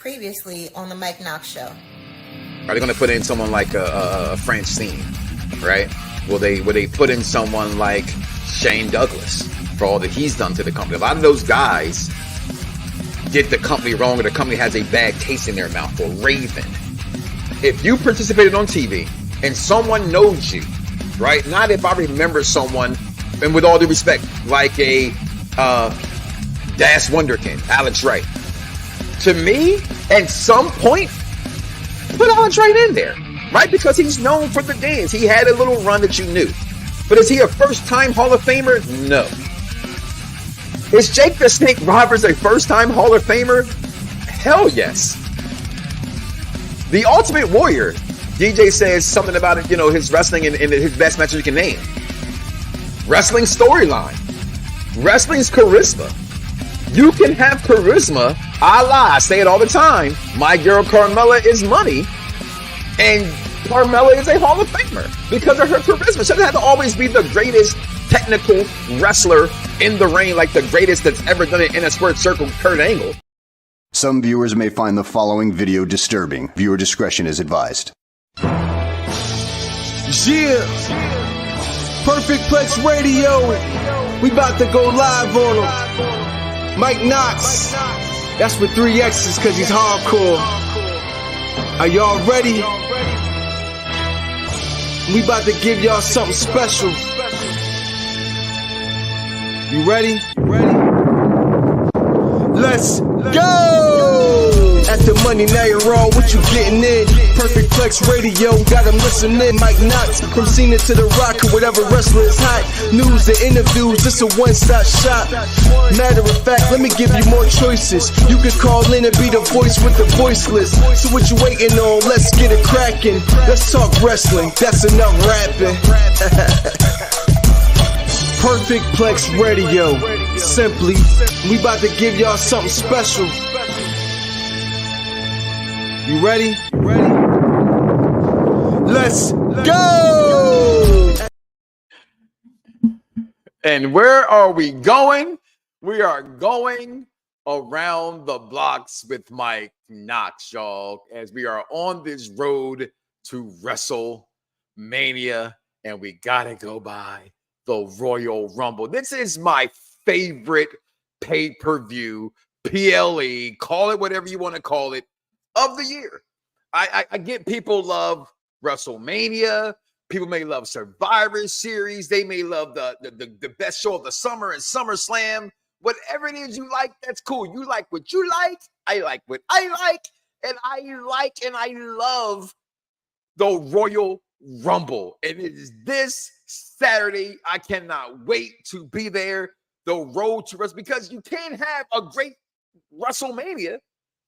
previously on the Mike Knoxxx show. Are they going to put in someone like a Francine, right? Will they put in someone like Shane Douglas for all that he's done to the company? A lot of those guys did the company wrong, or the company has a bad taste in their mouth. For Raven, if you participated on TV and someone knows you, right? Not if I remember someone, and with all due respect, like a Dash Wonderkin, Alex Wright. To me, at some point, put Alex Wright in there, right? Because he's known for the dance. He had a little run that you knew. But is he a first-time Hall of Famer? No. Is Jake the Snake Roberts a first-time Hall of Famer? Hell yes. The Ultimate Warrior, DJ says something about it, his wrestling and his best matches you can name. Wrestling storyline. Wrestling's charisma. You can have charisma, I say it all the time. My girl Carmella is money, and Carmella is a Hall of Famer because of her charisma. She doesn't have to always be the greatest technical wrestler in the ring, like the greatest that's ever done it in a squared circle, Kurt Angle. Some viewers may find the following video disturbing. Viewer discretion is advised. Yeah, Perfect Plex Radio. We about to go live on him. Mike Knoxxx. That's with 3 X's because he's hardcore. Are y'all ready? We about to give y'all something special. You ready? Let's go! At the Money Now You're Raw, what you getting in? Perfect Plex Radio, got them listening. Mike Knoxxx, from Cena to The Rock, or whatever wrestler is hot. News and interviews, it's a one-stop shop. Matter of fact, let me give you more choices. You could call in and be the voice with the voiceless. So what you waiting on? Let's get it cracking. Let's talk wrestling, that's enough rapping. Perfect Plex Radio. Simply, we about to give y'all something special. You ready? Let's go! And where are we going? We are going around the blocks with Mike Knoxxx, y'all, as we are on this road to WrestleMania, and we gotta go by the Royal Rumble. This is my favorite pay-per-view, PLE, call it whatever you want to call it, of the year. I get people love WrestleMania. People may love Survivor Series. They may love the best show of the summer and SummerSlam. Whatever it is you like, that's cool. You like what you like. I like what I like. And I love the Royal Rumble. And it is this Saturday. I cannot wait to be there. The road to WrestleMania, because you can't have a great WrestleMania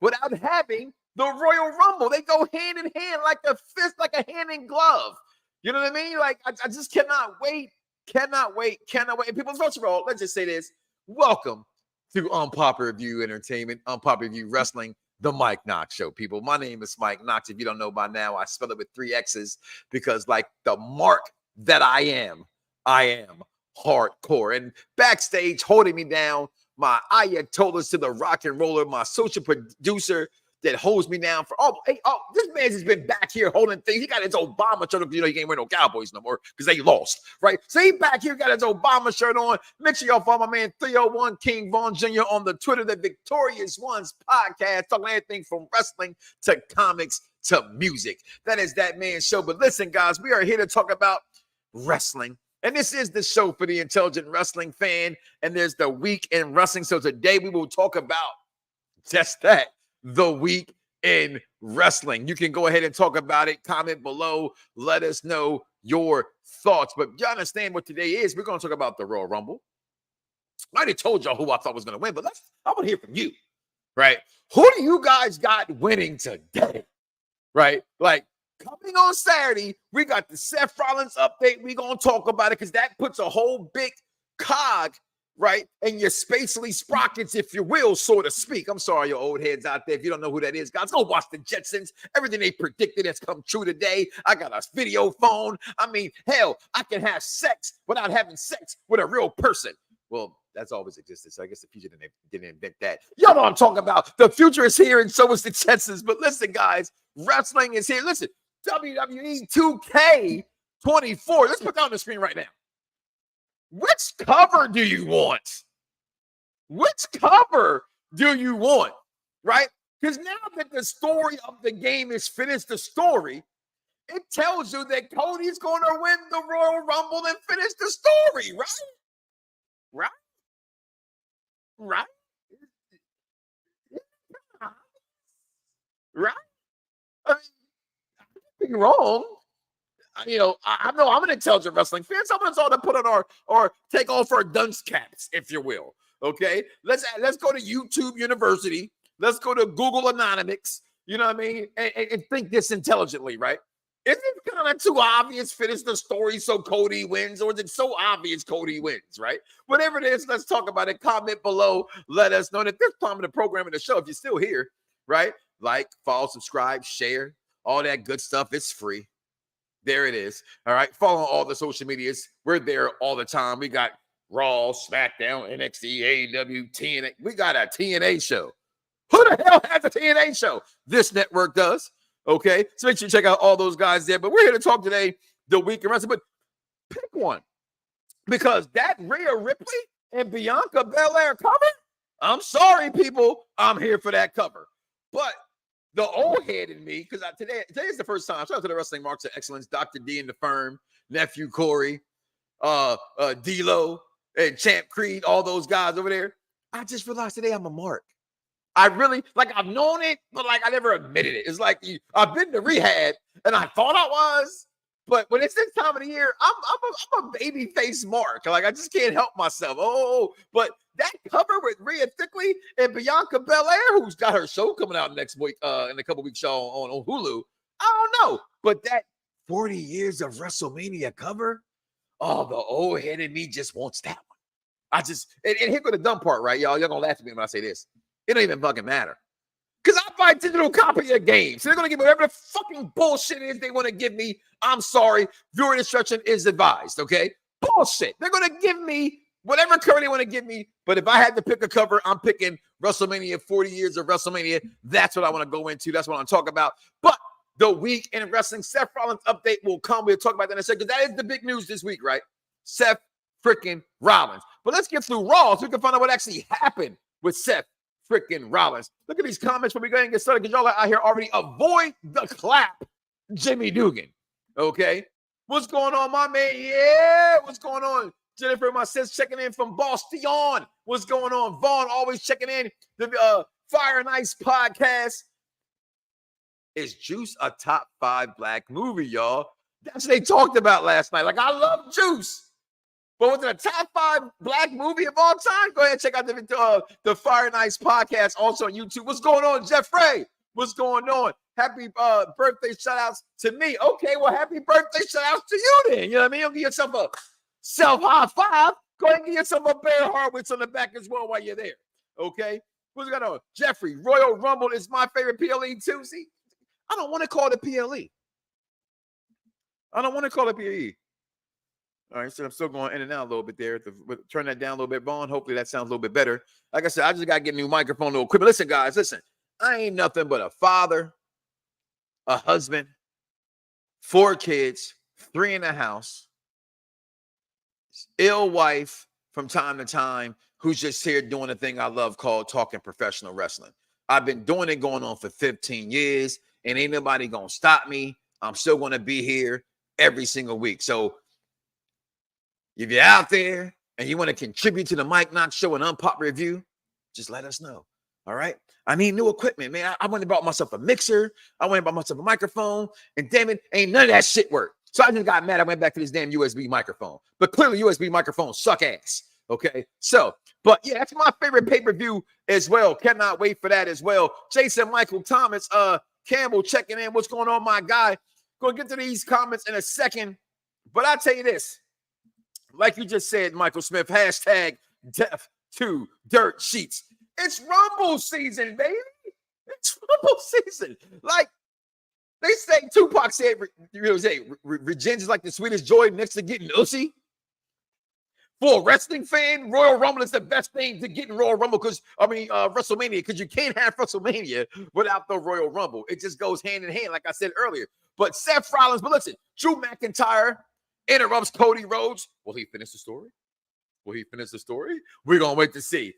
without having the Royal Rumble. They go hand in hand like a fist, like a hand in glove. You know what I mean? Like, I just cannot wait. And people, first of all, let's just say this. Welcome to Unpopular View Entertainment, Unpopular View Wrestling, the Mike Knoxxx Show, people. My name is Mike Knoxxx. If you don't know by now, I spell it with 3 X's because, like the mark that I am hardcore. And backstage, holding me down, my Ayatollahs to the rock and roller, my social producer that holds me down for, this man's just been back here holding things. He got his Obama shirt on, he can't wear no Cowboys no more because they lost, right? So he back here got his Obama shirt on. Make sure y'all follow my man 301 King Von Jr. on the Twitter, the Victorious Ones podcast, talking everything from wrestling to comics to music. That is that man's show. But listen, guys, we are here to talk about wrestling. And this is the show for the intelligent wrestling fan. And there's the week in wrestling. So today we will talk about just that, the week in wrestling. You can go ahead and talk about it. Comment below. Let us know your thoughts. But you understand what today is. We're going to talk about the Royal Rumble. I already told y'all who I thought was going to win, but I want to hear from you, right? Who do you guys got winning today, right? Like, coming on Saturday, we got the Seth Rollins update. We're going to talk about it because that puts a whole big cog, right, in your spacely sprockets, if you will, so to speak. I'm sorry, you old heads out there. If you don't know who that is, guys, go watch the Jetsons. Everything they predicted has come true today. I got a video phone. I mean, hell, I can have sex without having sex with a real person. Well, that's always existed. So I guess the future didn't invent that. Y'all know what I'm talking about. The future is here, and so is the Jetsons. But listen, guys, wrestling is here. Listen, WWE 2K24. Let's put that on the screen right now. Which cover do you want? Which cover do you want? Right? Because now that the story of the game is finished, the story, it tells you that Cody's going to win the Royal Rumble and finish the story, right? Right? Right? Right? I mean, I could be wrong. You know, I know I'm an intelligent wrestling fan. Someone's ought to put on or take off our dunce caps, if you will. Okay? Let's go to YouTube University. Let's go to Google Anonymous. You know what I mean? And think this intelligently, right? Is it kind of too obvious? Finish the story so Cody wins, or is it so obvious Cody wins? Right? Whatever it is, let's talk about it. Comment below. Let us know. And at this time of the program and the show, if you're still here, right? Like, follow, subscribe, share, all that good stuff. It's free. There it is. All right. Follow all the social medias. We're there all the time. We got Raw, SmackDown, NXT, AEW, TNA. We got a TNA show. Who the hell has a TNA show? This network does. Okay. So make sure you check out all those guys there. But we're here to talk today, the week in wrestling. But pick one. Because that Rhea Ripley and Bianca Belair cover, I'm sorry, people. I'm here for that cover. But the old head in me, because today is the first time. Shout out to the Wrestling Marks of Excellence, Dr. D in the firm, Nephew Corey, D-Lo, and Champ Creed, all those guys over there. I just realized today I'm a mark. I really, like, I've known it, but, like, I never admitted it. It's like I've been to rehab, and I thought I was, but when it's this time of the year, I'm a baby face mark. Like, I just can't help myself. But that cover with Rhea Ripley and Bianca Belair, who's got her show coming out next week, in a couple weeks show on Hulu. I don't know. But that 40 years of WrestleMania cover, the old head in me just wants that one. And here go the dumb part, right, y'all? Y'all gonna laugh at me when I say this. It don't even fucking matter. Because I buy a digital copy of games. So they're gonna give me whatever the fucking bullshit is they want to give me. I'm sorry. Viewer discretion is advised, okay? Bullshit. They're gonna give me whatever cover they want to give me. But if I had to pick a cover, I'm picking WrestleMania, 40 years of WrestleMania. That's what I want to go into. That's what I'm talking about. But the week in wrestling, Seth Rollins update will come. We'll talk about that in a second. That is the big news this week, right? Seth freaking Rollins. But let's get through Raw so we can find out what actually happened with Seth freaking Rollins. Look at these comments when we go ahead and get started, because y'all are out here already. Avoid the clap, Jimmy Dugan. Okay? What's going on, my man? Yeah, what's going on? Jennifer, my sis, checking in from Boston. What's going on? Vaughn, always checking in. The Fire and Ice podcast. Is Juice a top 5 black movie, y'all? That's what they talked about last night. Like, I love Juice. But was it a top 5 black movie of all time? Go ahead and check out the Fire and Ice podcast, also on YouTube. What's going on, Jeffrey? What's going on? Happy birthday shout-outs to me. Okay, well, happy birthday shout-outs to you then. You know what I mean? You'll give yourself a self-high five. Go ahead and give yourself a Bear Harwitz on the back as well while you're there. Okay? What's going on? Jeffrey, Royal Rumble is my favorite PLE too. See, I don't want to call it PLE. I don't want to call it PLE. All right, so I'm still going in and out a little bit there. Turn that down a little bit, Vaughn. Hopefully that sounds a little bit better. Like I said, I just got to get a new microphone, a little equipment. Listen, guys, listen. I ain't nothing but a father, a husband, 4 kids, 3 in the house, ill wife from time to time who's just here doing the thing I love called talking professional wrestling. I've been doing it going on for 15 years, and ain't nobody going to stop me. I'm still going to be here every single week. So if you're out there and you want to contribute to the Mike Knoxxx Show and Unpop Review, just let us know. All right? I need new equipment, man. I went and bought myself a mixer. I went and bought myself a microphone. And damn it, ain't none of that shit work. So I just got mad. I went back to this damn USB microphone. But clearly USB microphones suck ass. Okay? So, but yeah, that's my favorite pay-per-view as well. Cannot wait for that as well. Jason Michael Thomas Campbell checking in. What's going on, my guy? Gonna get to these comments in a second. But I'll tell you this. Like you just said, Michael Smith, hashtag death to dirt sheets. It's Rumble season, baby. It's Rumble season. Like they say, Tupac said, revenge is like the sweetest joy next to getting ussy. For a wrestling fan, Royal Rumble is the best thing to get in Royal Rumble WrestleMania, because you can't have WrestleMania without the Royal Rumble. It just goes hand in hand, like I said earlier. But Seth Rollins, but listen, Drew McIntyre interrupts Cody Rhodes. Will he finish the story? We're going to wait to see.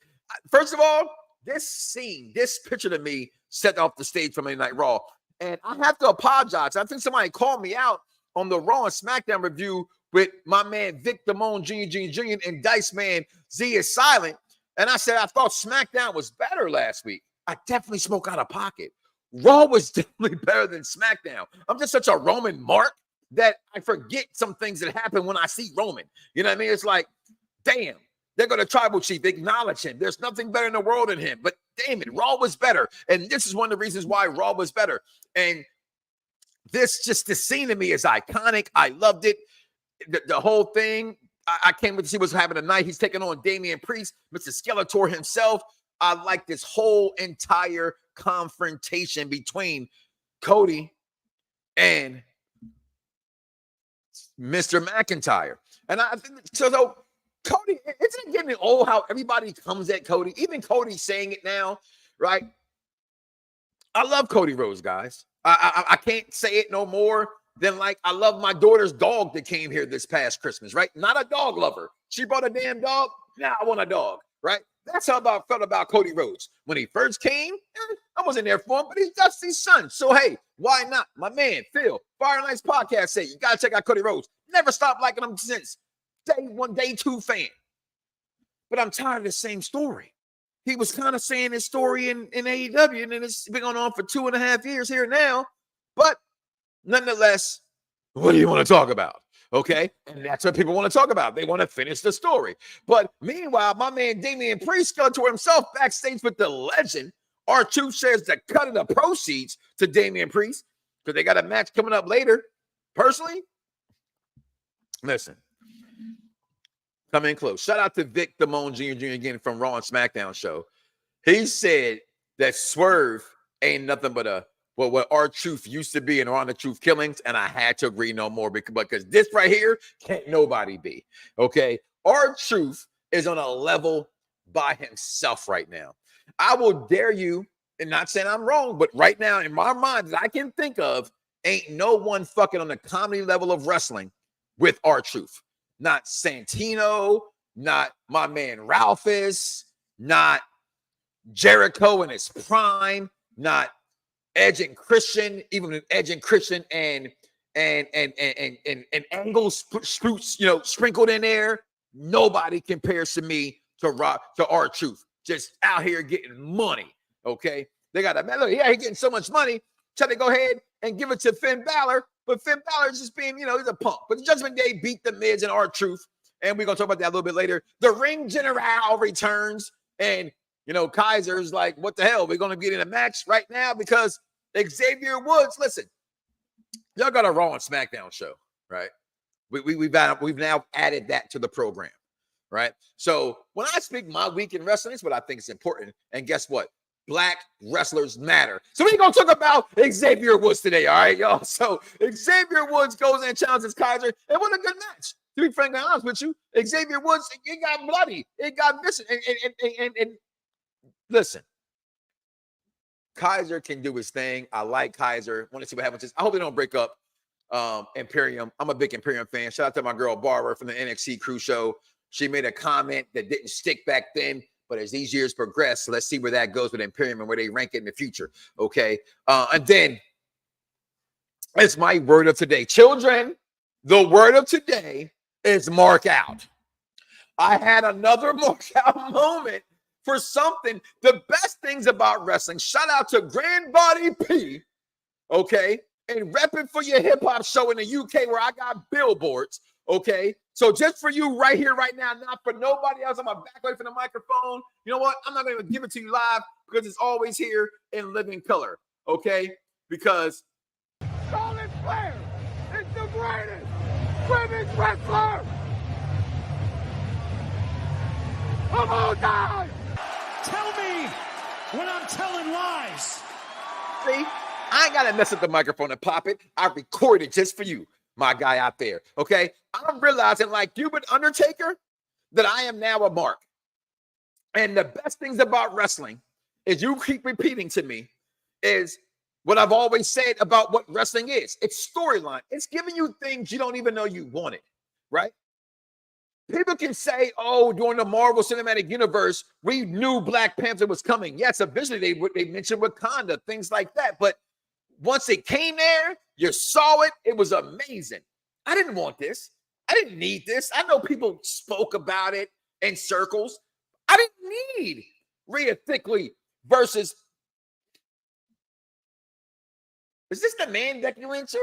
First of all, this picture to me set off the stage for Monday Night Raw. And I have to apologize. I think somebody called me out on the Raw and SmackDown review with my man Vic Damone Jr. and Dice Man Z is Silent. And I said I thought SmackDown was better last week. I definitely spoke out of pocket. Raw was definitely better than SmackDown. I'm just such a Roman mark that I forget some things that happen when I see Roman. You know what I mean? It's like, damn, they're going to tribal chief, acknowledge him. There's nothing better in the world than him. But damn it, Raw was better. And this is one of the reasons why Raw was better. And the scene to me is iconic. I loved it. The whole thing, I can't wait to see what's happening tonight. He's taking on Damian Priest, Mr. Skeletor himself. I like this whole entire confrontation between Cody and Mr. McIntyre. And I think so Cody, isn't it getting old how everybody comes at Cody? Even Cody saying it now, right? I love Cody Rhodes, guys. I can't say it no more than like I love my daughter's dog that came here this past Christmas, right? Not a dog lover. She brought a damn dog. Now I want a dog, right? That's how I felt about Cody Rhodes. When he first came, I wasn't there for him, but he's Dusty's son. So, hey, why not? My man, Phil, Fire Nights Podcast said, you got to check out Cody Rhodes. Never stopped liking him since day one, day two fan. But I'm tired of the same story. He was kind of saying his story in AEW, and then it's been going on for 2.5 years here now. But nonetheless, what do you want to talk about? Okay, and that's what people want to talk about. They want to finish the story. But meanwhile, my man Damian Priest Skeletor himself backstage with the legend. R2 shares the cut of the proceeds to Damian Priest because they got a match coming up later. Personally, listen, come in close. Shout out to Vic Damone Jr. again from Raw and SmackDown show. He said that Swerve ain't nothing but what R-Truth used to be in On the Truth Killings, and I had to agree no more because this right here can't nobody be, okay? R-Truth is on a level by himself right now. I will dare you, and not saying I'm wrong, but right now in my mind that I can think of, ain't no one fucking on the comedy level of wrestling with R-Truth. Not Santino, not my man Ralphus, not Jericho in his prime, not Edge and Christian, even with Edge and Christian and Angles, sprinkled in there. Nobody compares to me to R-Truth. Just out here getting money. Okay, they got a man. Look, yeah, he's getting so much money. Try to go ahead and give it to Finn Balor, but Finn Balor is just being, he's a punk. But the Judgment Day beat the Miz and R-Truth, and we're gonna talk about that a little bit later. The Ring General returns, and Kaiser's like, what the hell? We're gonna get in a match right now because Xavier Woods, listen, y'all got a Raw and SmackDown show, right? We've now added that to the program, right? So when I speak my week in wrestling, it's what I think is important. And guess what? Black wrestlers matter. So we're going to talk about Xavier Woods today, all right, y'all? So Xavier Woods goes in and challenges Kaiser, and what a good match. To be frankly honest with you, Xavier Woods, it got bloody. It got missing. And listen, Kaiser can do his thing. I like Kaiser. Want to see what happens. I hope they don't break up Imperium. I'm a big Imperium fan. Shout out to my girl Barbara from the NXT Crew Show. She made a comment that didn't stick back then, but as these years progress, so let's see where that goes with Imperium and where they rank it in the future. Okay. And then it's my word of today. Children, the word of today is mark out. I had another mark out moment for something. The best things about wrestling, shout out to Grand Body P, okay, and repping for your hip-hop show in the UK where I got billboards, okay? So just for you right here, right now, not for nobody else, I'm going to back away from the microphone. You know what? I'm not going to give it to you live because it's always here in living color, okay? Because Charlotte Flair is the greatest women's wrestler of all time. Tell me when I'm telling lies. see, I ain't got to mess up the microphone and pop it. I recorded just for you, my guy out there, okay? I'm realizing like you with Undertaker, that I am now a mark. And the best things about wrestling is you keep repeating to me is what I've always said about what wrestling is. It's storyline. It's giving you things you don't even know you wanted, right? People can say, oh, during the Marvel Cinematic Universe, we knew Black Panther was coming. Yes, eventually they mentioned Wakanda, things like that. But once it came there, you saw it. It was amazing. I didn't want this. I didn't need this. I know people spoke about it in circles. I didn't need Rhea Thickly versus. Is this the man that you answer?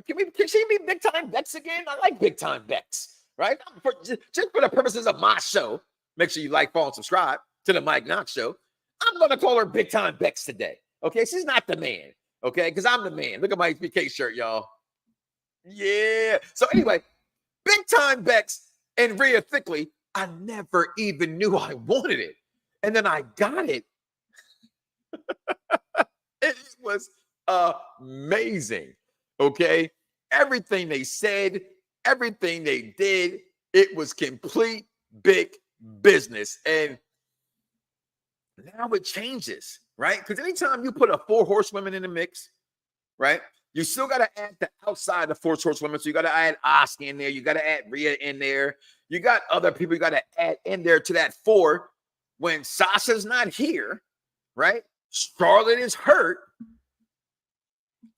Can she be Big Time Bex again? I like Big Time Bex, right? Just for the purposes of my show, make sure you like, follow, and subscribe to the Mike Knoxxx Show. I'm going to call her Big Time Bex today, okay? She's not the man, okay? Because I'm the man. Look at my HBK shirt, y'all. Yeah. So anyway, Big Time Bex and Rhea Thickly, I never even knew I wanted it. And then I got it. It was amazing. Okay. Everything they said, everything they did, it was complete big business. And now it changes, right? Because anytime you put a 4 horsewomen in the mix, right? You still got to add the outside of 4 horsewomen. So you got to add Asuka in there. You got to add Rhea in there. You got other people you got to add in there to that 4 when Sasha's not here, right? Charlotte is hurt.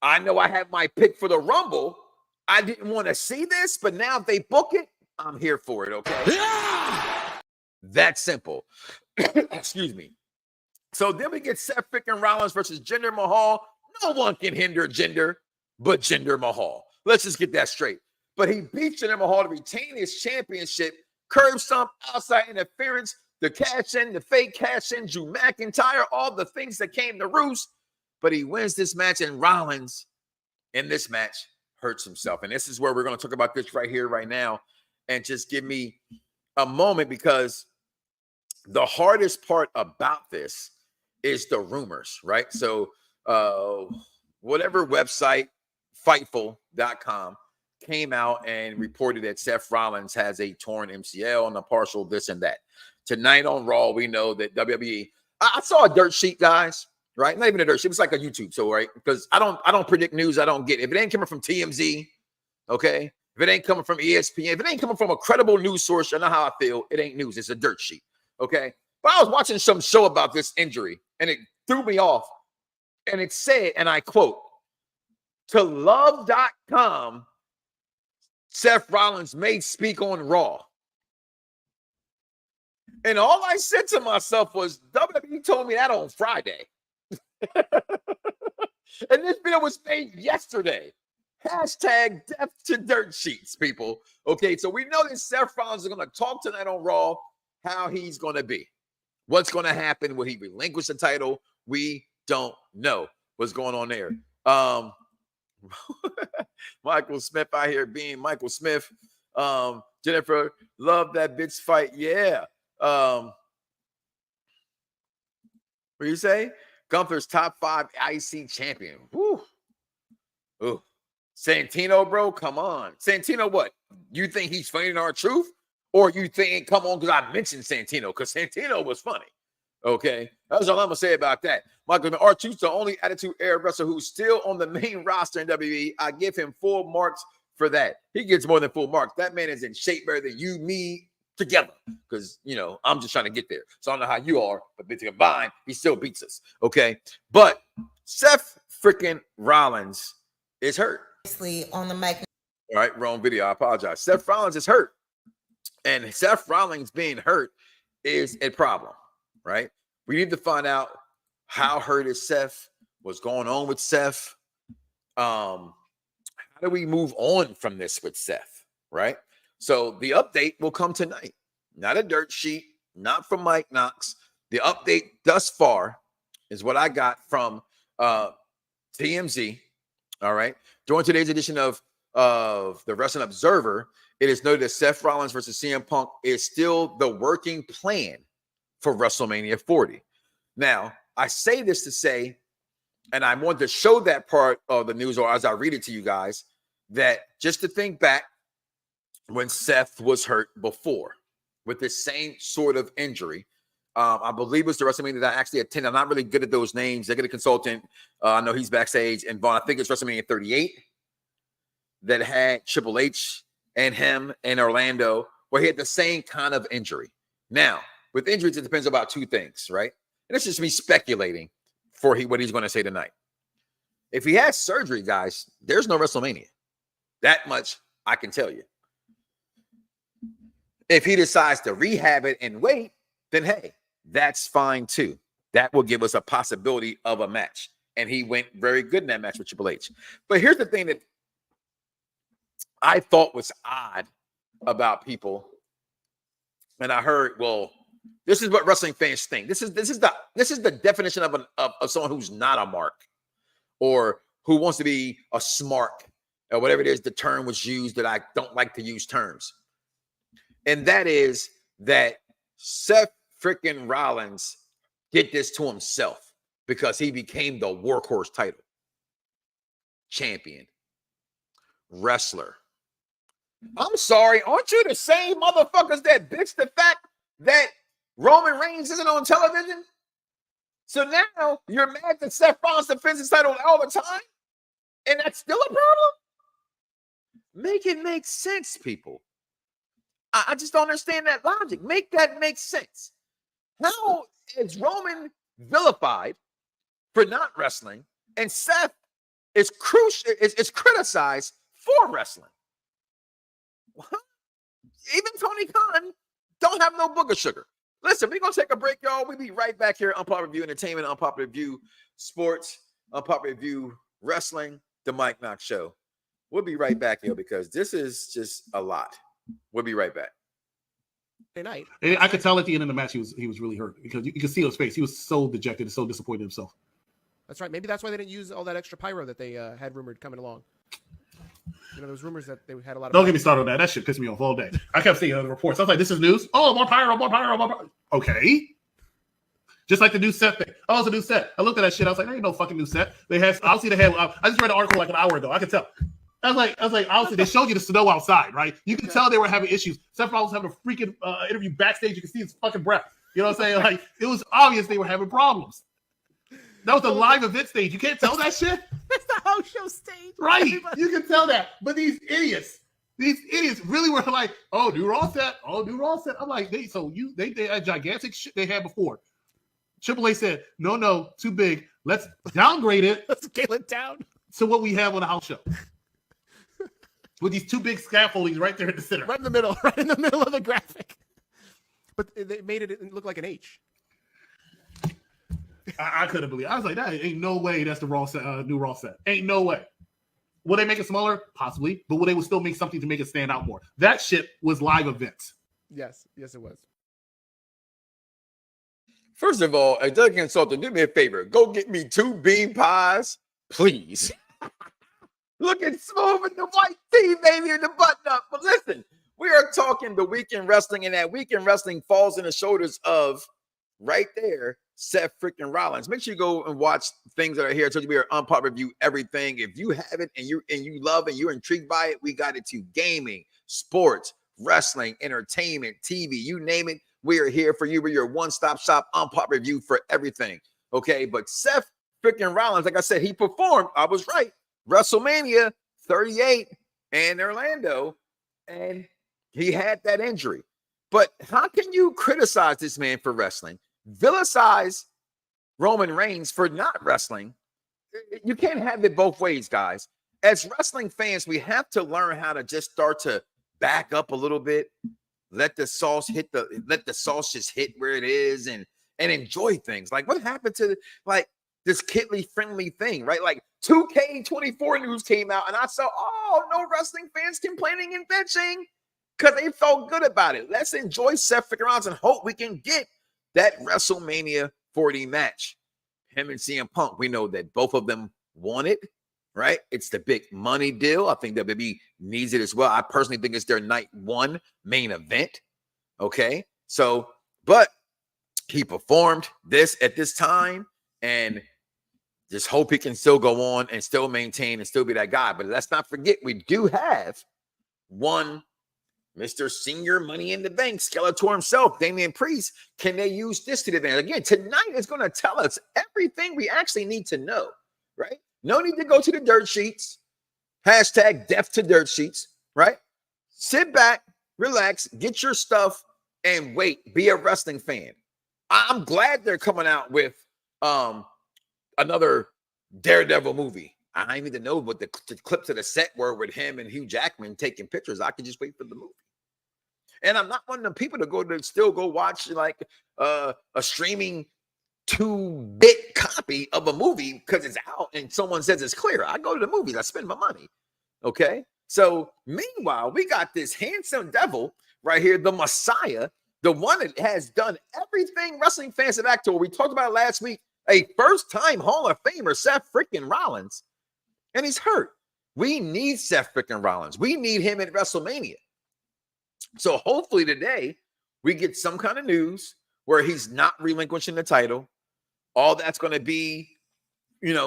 I know I have my pick for the Rumble. I didn't want to see this, but now if they book it, I'm here for it, okay? Yeah! That simple. Excuse me. So then we get Seth freaking Rollins versus Jinder Mahal. No one can hinder Jinder but Jinder Mahal. Let's just get that straight. But he beat Jinder Mahal to retain his championship, curb stomp, outside interference, the cash in, the fake cash in, Drew McIntyre, all the things that came to roost. But he wins this match, and Rollins in this match hurts himself. And this is where we're going to talk about this right here, right now. And just give me a moment, because the hardest part about this is the rumors, right? So whatever website, Fightful.com, came out and reported that Seth Rollins has a torn MCL and a partial this and that. Tonight on Raw, we know that WWE, I saw a dirt sheet, guys, right? Not even a dirt sheet. It was like a YouTube. So, right, because I don't predict news. I don't get it. If it ain't coming from TMZ, okay, if it ain't coming from ESPN, if it ain't coming from a credible news source, I know how I feel. It ain't news. It's a dirt sheet, okay? But I was watching some show about this injury, and it threw me off. And it said, and I quote, to love.com, Seth Rollins may speak on Raw. And all I said to myself was, WWE told me that on Friday. And this video was made yesterday. Hashtag death to dirt sheets, people. Okay, so we know that Seth Rollins is going to talk tonight on Raw, how he's going to be. What's going to happen? Will he relinquish the title? We don't know what's going on there. Michael Smith out here being Michael Smith. Jennifer, love that bitch fight. Yeah. What do you say? Gunther's top 5 IC champion. Woo. Ooh. Santino, bro, come on. Santino, what? You think he's feigning our truth? Or you think, come on, because I mentioned Santino, because Santino was funny. Okay? That's all I'm going to say about that. Michael, R-Truth's the only Attitude Era wrestler who's still on the main roster in WWE. I give him full marks for that. He gets more than full marks. That man is in shape better than you, me, together. Because, you know, I'm just trying to get there. So I don't know how you are, but combined, he still beats us. Okay? But Seth freaking Rollins is hurt. On the mic. All right, wrong video. I apologize. Seth Rollins is hurt. And Seth Rollins being hurt is a problem, right? We need to find out how hurt is Seth, what's going on with Seth. How do we move on from this with Seth, right? So the update will come tonight. Not a dirt sheet, not from Mike Knoxxx. The update thus far is what I got from TMZ, all right? During today's edition of the Wrestling Observer, it is noted that Seth Rollins versus CM Punk is still the working plan for WrestleMania 40. Now, I say this to say, and I want to show that part of the news, or as I read it to you guys, that just to think back when Seth was hurt before, with the same sort of injury. I believe it was the WrestleMania that I actually attended. I'm not really good at those names. I get a consultant. I know he's backstage. And Vaughn, I think it's WrestleMania 38 that had Triple H and him in Orlando, where he had the same kind of injury. Now, with injuries, it depends about two things, right? And it's just me speculating for what he's going to say tonight. If he has surgery, guys, there's no WrestleMania. That much I can tell you. If he decides to rehab it and wait, then hey, that's fine too. That will give us a possibility of a match. And he went very good in that match with Triple H. But here's the thing that I thought was odd about people. And I heard, well, this is what wrestling fans think. This is the definition of someone who's not a mark or who wants to be a smart or whatever it is the term was used that I don't like to use terms. And that is that Seth freaking Rollins did this to himself because he became the workhorse title champion, wrestler. I'm sorry, aren't you the same motherfuckers that bitch the fact that Roman Reigns isn't on television? So now you're mad that Seth Rollins defends his title all the time? And that's still a problem? Make it make sense, people. I just don't understand that logic. Make that make sense. How is Roman vilified for not wrestling and Seth is criticized for wrestling? What? Even Tony Khan don't have no booger sugar. Listen, we're going to take a break, y'all. We'll be right back here. Unpopular Review Entertainment, Unpopular Review Sports, Unpopular Review Wrestling, the Mike Knoxxx Show. We'll be right back, yo, because this is just a lot. We'll be right back. Night. And I could tell at the end of the match he was really hurt because you could see his face. He was so dejected and so disappointed in himself. That's right. Maybe that's why they didn't use all that extra pyro that they had rumored coming along. You know, there was rumors that they had a lot of. Don't get me started on that. That shit pissed me off all day. I kept seeing other reports. I was like, "This is news. Oh, more pyro, more pyro, more pyro." Okay. Just like the new set thing. Oh, it's a new set. I looked at that shit. I was like, "There ain't no fucking new set." They had. Obviously, they had. I just read an article like an hour ago. I could tell. I was like, obviously, they showed you the snow outside, right? You can tell they were having issues. Seth Rollins was having a freaking interview backstage. You can see his fucking breath. You know what I'm saying? Like, it was obvious they were having problems. That was the live event stage. You can't tell that shit? That's the house show stage. Right. You can tell that. But these idiots really were like, oh, new Raw set. Oh, new Raw set. I'm like, they had gigantic shit they had before. Triple H said, no, too big. Let's downgrade it. Let's scale it down to what we have on the house show. With these two big scaffoldings right there in the center. Right in the middle of the graphic. But they made it look like an H. I couldn't believe it. I was like, that ain't no way that's the Raw set, new Raw set. Ain't no way. Will they make it smaller? Possibly. But will they still make something to make it stand out more? That shit was live events. Yes, it was. First of all, a Doug consultant, do me a favor. Go get me 2 bean pies, please. Looking smooth in the white tee, baby, in the button up. But listen, we are talking the weekend wrestling, and that weekend wrestling falls in the shoulders of right there, Seth freaking Rollins. Make sure you go and watch things that are here. I told you we are Unpopular Review everything. If you have it and you love and you're intrigued by it, we got it to gaming, sports, wrestling, entertainment, TV, you name it. We are here for you. We're your one-stop shop, Unpopular Review for everything. Okay, but Seth freaking Rollins, like I said, he performed. I was right. WrestleMania 38 in Orlando, and he had that injury. But how can you criticize this man for wrestling, vilify Roman Reigns for not wrestling? You can't have it both ways, guys. As wrestling fans, we have to learn how to just start to back up a little bit, let the sauce just hit where it is, and enjoy things. Like what happened to this kidly-friendly thing, right? Like 2K24 news came out, and I saw, no wrestling fans complaining and bitching because they felt good about it. Let's enjoy Seth Rollins and hope we can get that WrestleMania 40 match. Him and CM Punk, we know that both of them want it, right? It's the big money deal. I think WWE needs it as well. I personally think it's their night one main event, okay? So, but he performed this at this time, and just hope he can still go on and still maintain and still be that guy. But let's not forget, we do have one Mr. Senior Money in the Bank, Skeletor himself, Damian Priest, can they use this to the advantage? Again, tonight is going to tell us everything we actually need to know, right? No need to go to the dirt sheets. Hashtag death to dirt sheets, right? Sit back, relax, get your stuff, and wait. Be a wrestling fan. I'm glad they're coming out with another Daredevil movie. I don't even know what the clips of the set were with him and Hugh Jackman taking pictures. I could just wait for the movie. And I'm not one of the people to still go watch like a streaming 2-bit copy of a movie because it's out and someone says it's clear. I go to the movies. I spend my money. Okay. So meanwhile, we got this handsome devil right here, the Messiah, the one that has done everything wrestling fans have asked for. We talked about it last week. A first-time Hall of Famer, Seth freaking Rollins, and he's hurt. We need Seth freaking Rollins. We need him at WrestleMania. So hopefully today we get some kind of news where he's not relinquishing the title. All that's going to be,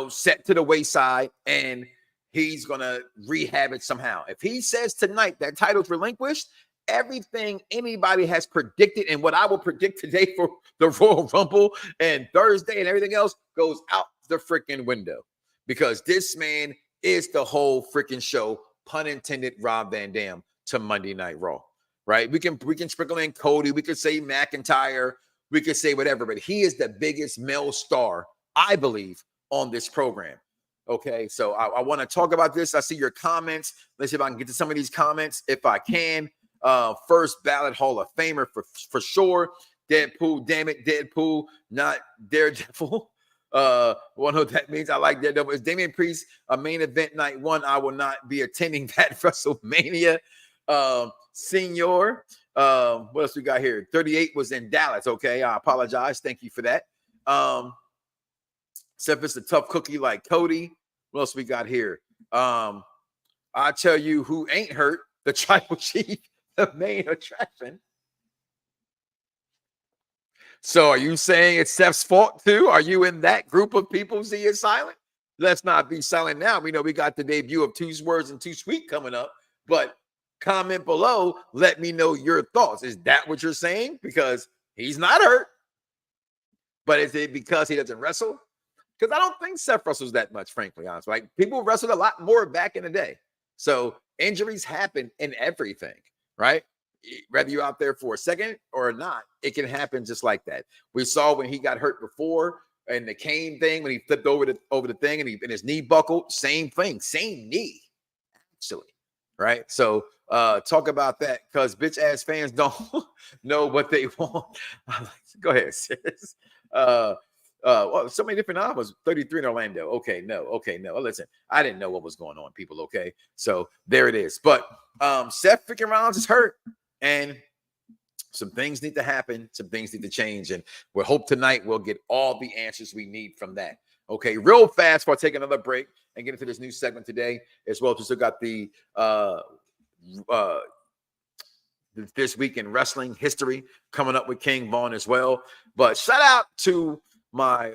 set to the wayside, and he's going to rehab it somehow. If he says tonight that title's relinquished, everything anybody has predicted and what I will predict today for the Royal Rumble and Thursday and everything else goes out the freaking window, because this man is the whole freaking show, pun intended, Rob Van Dam to Monday Night Raw, right? We can sprinkle in Cody, we could say McIntyre, we could say whatever, but he is the biggest male star, I believe, on this program. Okay, so I want to talk about this. I see your comments. Let's see if I can get to some of these comments if I can. First ballot Hall of Famer for sure. Deadpool, damn it, Deadpool, not Daredevil. Well, no, that means I like Daredevil. Is Damian Priest a main event night one? I will not be attending that WrestleMania. Senior, what else we got here? 38 was in Dallas. Okay, I apologize. Thank you for that. Except it's a tough cookie like Cody. What else we got here? I tell you who ain't hurt, the tribal chief, the main attraction. So are you saying it's Seth's fault too? Are you in that group of people? See it silent? Let's not be silent now. We know we got the debut of Two Words and Too Sweet coming up, but comment below. Let me know your thoughts. Is that what you're saying? Because he's not hurt, but is it because he doesn't wrestle? Because I don't think Seth wrestles that much, frankly, honestly. Like, people wrestled a lot more back in the day. So injuries happen in everything, right? Whether you're out there for a second or not, it can happen just like that. We saw when he got hurt before and the cane thing, when he flipped over the thing and his knee buckled, same thing, same knee, actually, right? So talk about that, because bitch ass fans don't know what they want. Go ahead, sis. Well, so many different offers. 33 in Orlando. Okay, no. Listen, I didn't know what was going on, people. Okay, so there it is. But Seth freaking Rollins is hurt, and some things need to happen. Some things need to change, and we hope tonight we'll get all the answers we need from that. Okay, real fast before I take another break and get into this new segment today as well. Just got the this week in wrestling history coming up with King Vaughn as well. But shout out to my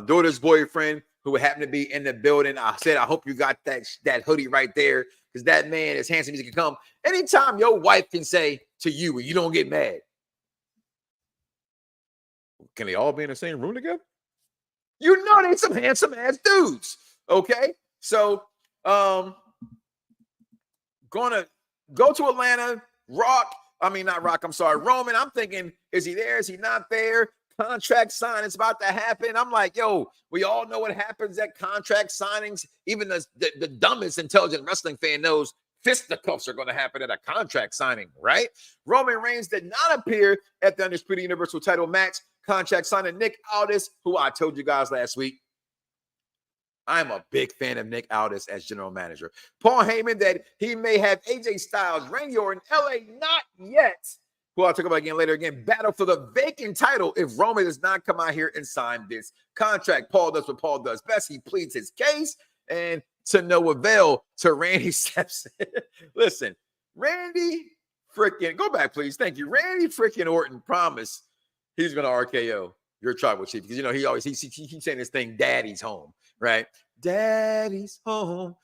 daughter's boyfriend who happened to be in the building. I said, I hope you got that hoodie right there, because that man is handsome as he can come. Anytime your wife can say to you, and you don't get mad, can they all be in the same room together? You know they some handsome ass dudes. Okay, so gonna go to Atlanta. Roman. I'm thinking, is he there? Is he not there? Contract signing is about to happen. I'm like, yo, we all know what happens at contract signings. Even the dumbest intelligent wrestling fan knows fisticuffs are going to happen at a contract signing, right? Roman Reigns did not appear at the Undisputed Universal title match. Contract signing Nick Aldis, who I told you guys last week, I'm a big fan of Nick Aldis as general manager. Paul Heyman that he may have AJ Styles, Randy Orton, LA, not yet, who I'll talk about later, battle for the vacant title if Roman does not come out here and sign this contract. Paul does what Paul does best. He pleads his case, and to no avail, to Randy steps in. Listen, Randy freaking, go back, please. Thank you. Randy freaking Orton promised he's going to RKO your tribal chief, because, he keeps saying this thing, Daddy's home, right? Daddy's home.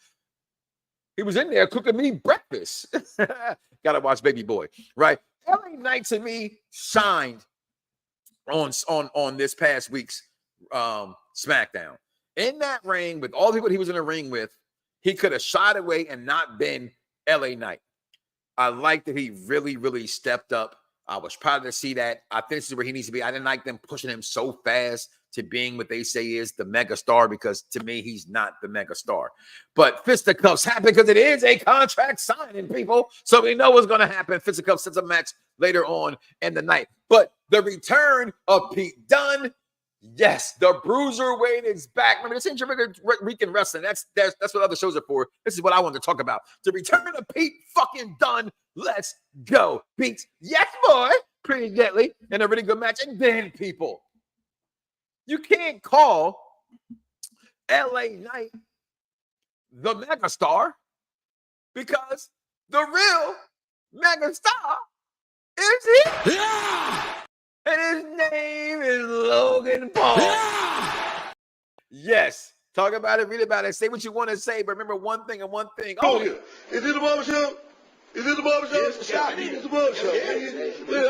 He was in there cooking me breakfast. Gotta watch Baby Boy, right? LA Knight to me shined on this past week's SmackDown. In that ring, with all the people he was in the ring with, he could have shied away and not been LA Knight. I like that he really, really stepped up. I was proud to see that. I think this is where he needs to be. I didn't like them pushing him so fast to being what they say is the mega star, because to me, he's not the mega star. But fisticuffs happen because it is a contract signing, people. So we know what's going to happen. Fisticuffs sets a match later on in the night. But the return of Pete Dunne, yes, the Bruiserweight is back. Remember, this ain't Rican wrestling. That's what other shows are for. This is what I wanted to talk about. The return of Pete fucking Dunne. Let's go. Pete, yes, boy. Pretty deadly and a really good match. And then, people, you can't call LA Knight the megastar because the real megastar is here. Yeah! And his name is Logan Paul. Yeah! Yes. Talk about it, read about it, say what you want to say, but remember one thing and one thing. Oh, yeah. Is it the barbershop? Is it the barbershop? It's the barbershop.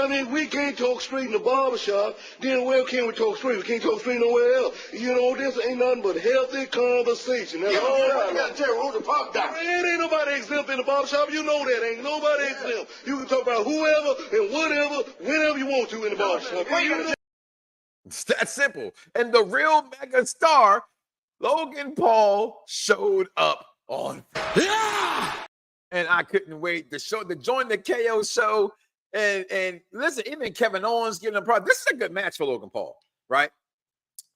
I mean, we can't talk straight in the barbershop. Then where can we talk straight? We can't talk straight nowhere else. You know, this ain't nothing but healthy conversation. That's all right. You got to tell Rosa Park down. It ain't nobody exempt in the barbershop. You know that. Ain't nobody exempt. You can talk about whoever and whatever, whenever you want to in the barbershop. It's that simple. And the real mega star, Logan Paul, showed up on. Yeah! And I couldn't wait to join the KO show. And listen, even Kevin Owens giving him props. This is a good match for Logan Paul, right?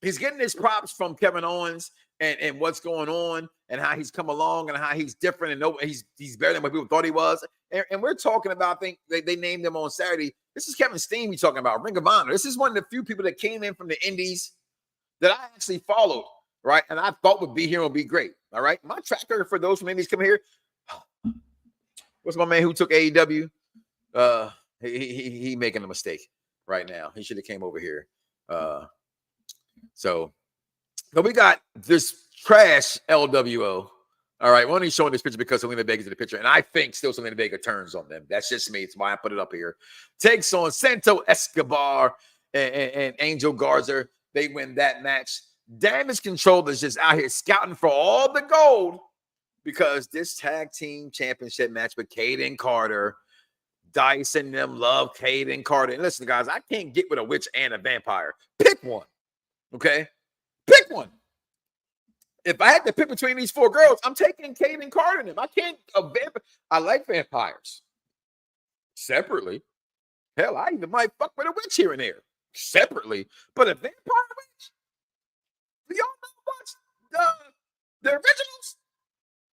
He's getting his props from Kevin Owens and what's going on and how he's come along and how he's different and he's better than what people thought he was. And we're talking about, I think they named him on Saturday. This is Kevin Steen we're talking about, Ring of Honor. This is one of the few people that came in from the indies that I actually followed, right? And I thought would be here and would be great, all right? My tracker for those from indies coming here, what's my man who took AEW? He making a mistake right now. He should have came over here. So we got this trash LWO. All right, we're only showing this picture because Selena Vega's in the picture, and I think still Selena Vega turns on them. That's just me. It's why I put it up here. Takes on Santo Escobar and Angel Garza. They win that match. Damage Control is just out here scouting for all the gold, because this tag team championship match with Caden Carter, Dice and them love Caden Carter. And listen, guys, I can't get with a witch and a vampire. Pick one, okay? Pick one. If I had to pick between these four girls, I'm taking Caden Carter and them. I can't. I like vampires separately. Hell, I even might fuck with a witch here and there separately. But a vampire witch? Do y'all know what's the originals?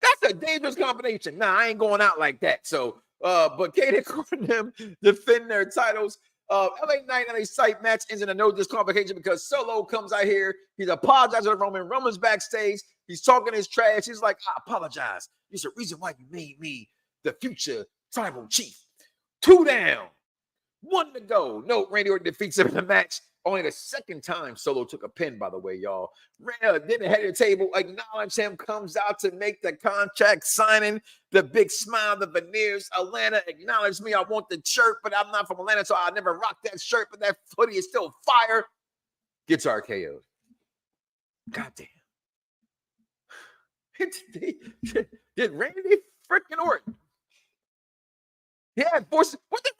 That's a dangerous combination. Nah, I ain't going out like that. So, but Caden Carter and them defend their titles. LA Knight in a site match ends in a no disqualification because Solo comes out here. He's apologizing to Roman. Roman's backstage. He's talking his trash. He's like, I apologize. There's a reason why you made me the future tribal chief. 2 down. 1 to go. No, Randy Orton defeats him in the match. Only the second time Solo took a pin, by the way, y'all. Didn't head to the table, acknowledge him, comes out to make the contract signing, the big smile, the veneers. Atlanta, acknowledge me. I want the shirt, but I'm not from Atlanta, so I'll never rock that shirt, but that hoodie is still fire. Gets RKO'd. Goddamn. Did Randy freaking Orton? Yeah, force. What did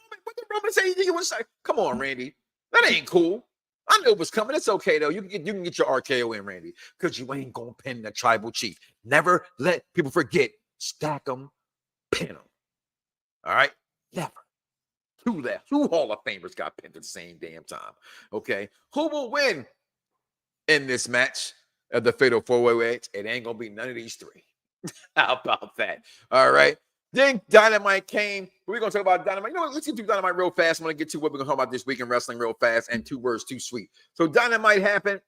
Roman say he was like? Come on, Randy. That ain't cool. I knew it was coming. It's okay, though. You can get your RKO in, Randy, because you ain't going to pin the tribal chief. Never let people forget. Stack them, pin them. All right? Never. 2 left. 2 Hall of Famers got pinned at the same damn time. Okay? Who will win in this match of the Fatal 4-Way match? It ain't going to be none of these 3. How about that? All right? Then Dynamite came. We're going to talk about Dynamite. You know what? Let's get through Dynamite real fast. I'm going to get to what we're going to talk about this week in wrestling real fast, and 2 words too sweet. So Dynamite happened.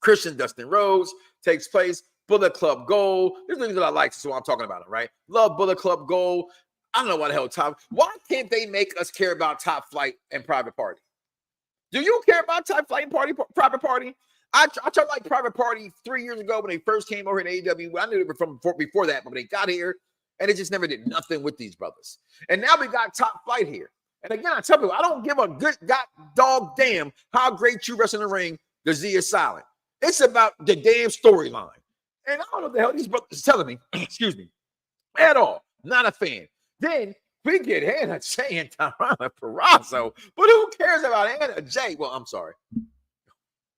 Christian Dustin Rhodes takes place. Bullet Club Gold. There's things that I like. So I'm talking about it, right? Love Bullet Club Gold. I don't know why the hell Top. Why can't they make us care about Top Flight and Private Party? Do you care about Top Flight and Private Party? I tried to like Private Party 3 years ago when they first came over to AEW. I knew it from before that, but when they got here, And it just never did nothing with these brothers. And now we got Top Flight here. And again, I tell people, I don't give a good dog damn how great you wrestle in the ring. The Z is silent. It's about the damn storyline. And I don't know what the hell these brothers are telling me, excuse me, at all. Not a fan. Then we get Anna Jay and Tarana Purrazzo, but who cares about Anna Jay? Well, I'm sorry.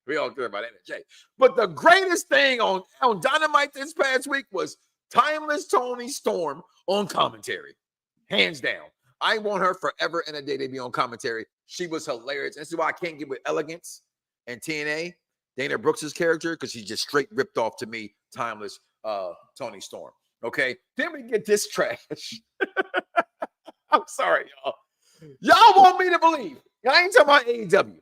We all care about Anna Jay. But the greatest thing on Dynamite this past week was Timeless Toni Storm on commentary. Hands down. I want her forever and a day to be on commentary. She was hilarious. And this is why I can't get with Elegance and TNA, Dana Brooks' character, because she just straight ripped off to me Timeless Toni Storm. Okay? Then we get this trash. I'm sorry, y'all. Y'all want me to believe. I ain't talking about AEW.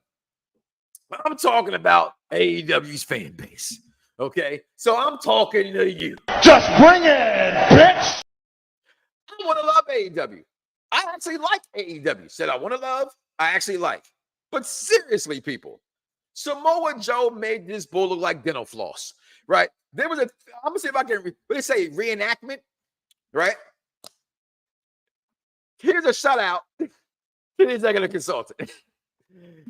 I'm talking about AEW's fan base. Okay? So I'm talking to you. Just bring it, bitch! I want to love AEW. I actually like AEW. Said I want to love, I actually like. But seriously, people, Samoa Joe made this bull look like dental floss, right? There was I'm going to see if I can, what they say, reenactment, right? Here's a shout out to the executive consultant.